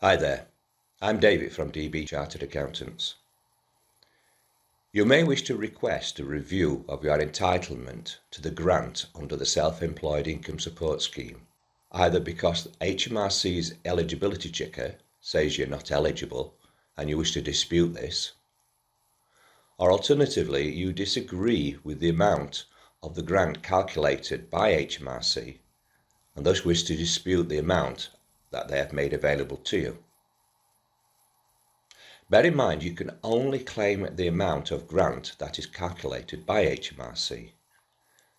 Hi there, I'm David from DB Chartered Accountants. You may wish to request a review of your entitlement to the grant under the Self-Employed Income Support Scheme, either because HMRC's eligibility checker says you're not eligible and you wish to dispute this, or alternatively you disagree with the amount of the grant calculated by HMRC and thus wish to dispute the amount that they have made available to you. Bear in mind you can only claim the amount of grant that is calculated by HMRC.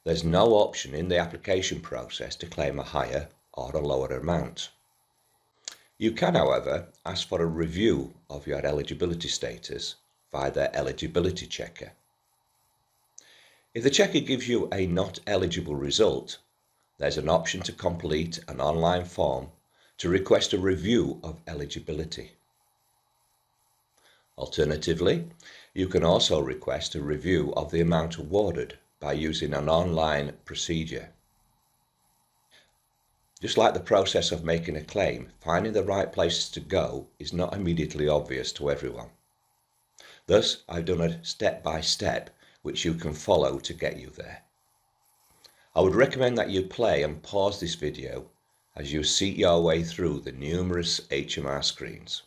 There's no option in the application process to claim a higher or a lower amount. You can, however, ask for a review of your eligibility status via their eligibility checker. If the checker gives you a not eligible result, there's an option to complete an online form to request a review of eligibility. Alternatively, you can also request a review of the amount awarded by using an online procedure. Just like the process of making a claim, finding the right places to go is not immediately obvious to everyone. Thus, I've done a step-by-step which you can follow to get you there. I would recommend that you play and pause this video as you seek your way through the numerous HMR screens.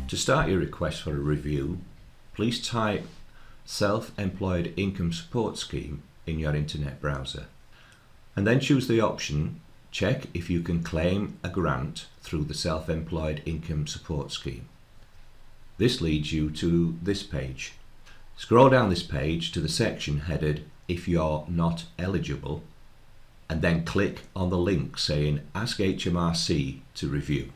To start your request for a review, please type Self-Employed Income Support Scheme in your internet browser and then choose the option Check if you can claim a grant through the Self-Employed Income Support Scheme. This leads you to this page. Scroll down this page to the section headed If You're Not Eligible and then click on the link saying Ask HMRC to Review.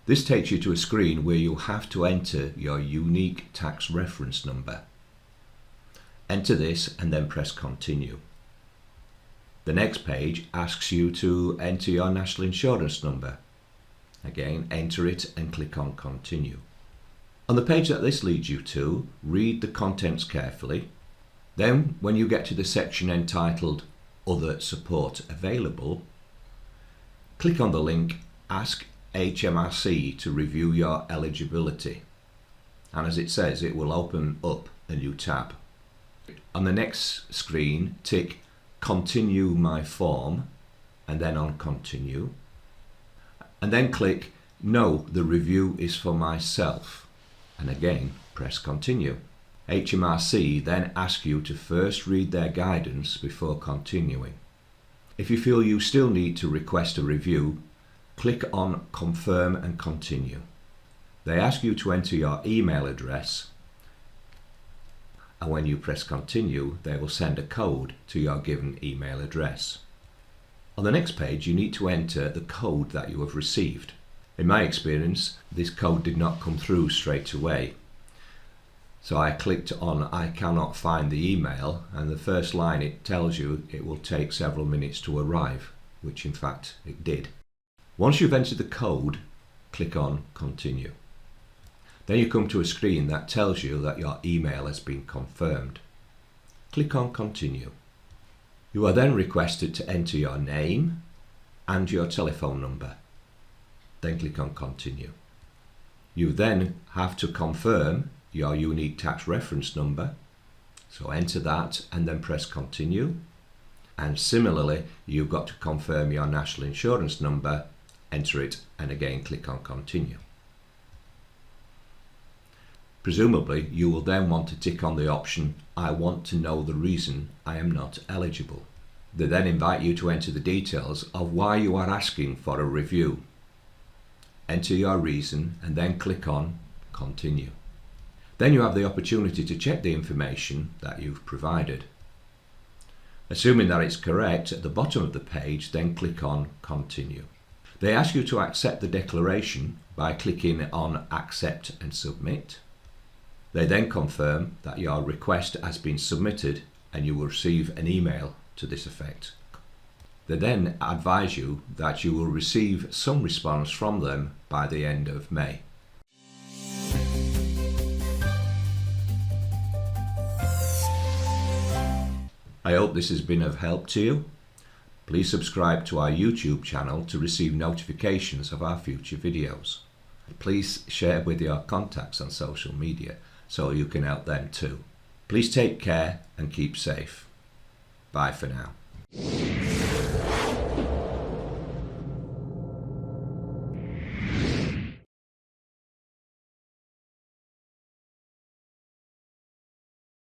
This takes you to a screen where you'll have to enter your unique tax reference number. Enter this and then press Continue. The next page asks you to enter your national insurance number. Again, enter it and click on Continue. On the page that this leads you to, read the contents carefully. Then, when you get to the section entitled Other Support Available, click on the link Ask HMRC to Review Your Eligibility. And as it says, it will open up a new tab. On the next screen, tick Continue My Form and then on Continue. And then click No, the review is for myself. And again, press Continue. HMRC then asks you to first read their guidance before continuing. If you feel you still need to request a review, click on Confirm and Continue. They ask you to enter your email address, and when you press Continue, they will send a code to your given email address. On the next page, you need to enter the code that you have received. In my experience, this code did not come through straight away. So I clicked on I cannot find the email, and the first line it tells you it will take several minutes to arrive, which in fact it did. Once you've entered the code, click on Continue. Then you come to a screen that tells you that your email has been confirmed. Click on Continue. You are then requested to enter your name and your telephone number. Then click on Continue. You then have to confirm your unique tax reference number. So enter that and then press Continue. And similarly, you've got to confirm your national insurance number, enter it, and again click on Continue. Presumably, you will then want to tick on the option I want to know the reason I am not eligible. They then invite you to enter the details of why you are asking for a review. Enter your reason and then click on Continue. Then you have the opportunity to check the information that you've provided. Assuming that it's correct, at the bottom of the page, then click on Continue. They ask you to accept the declaration by clicking on Accept and Submit. They then confirm that your request has been submitted and you will receive an email to this effect. They then advise you that you will receive some response from them by the end of May. I hope this has been of help to you. Please subscribe to our YouTube channel to receive notifications of our future videos. Please share with your contacts on social media so you can help them too. Please take care and keep safe. Bye for now.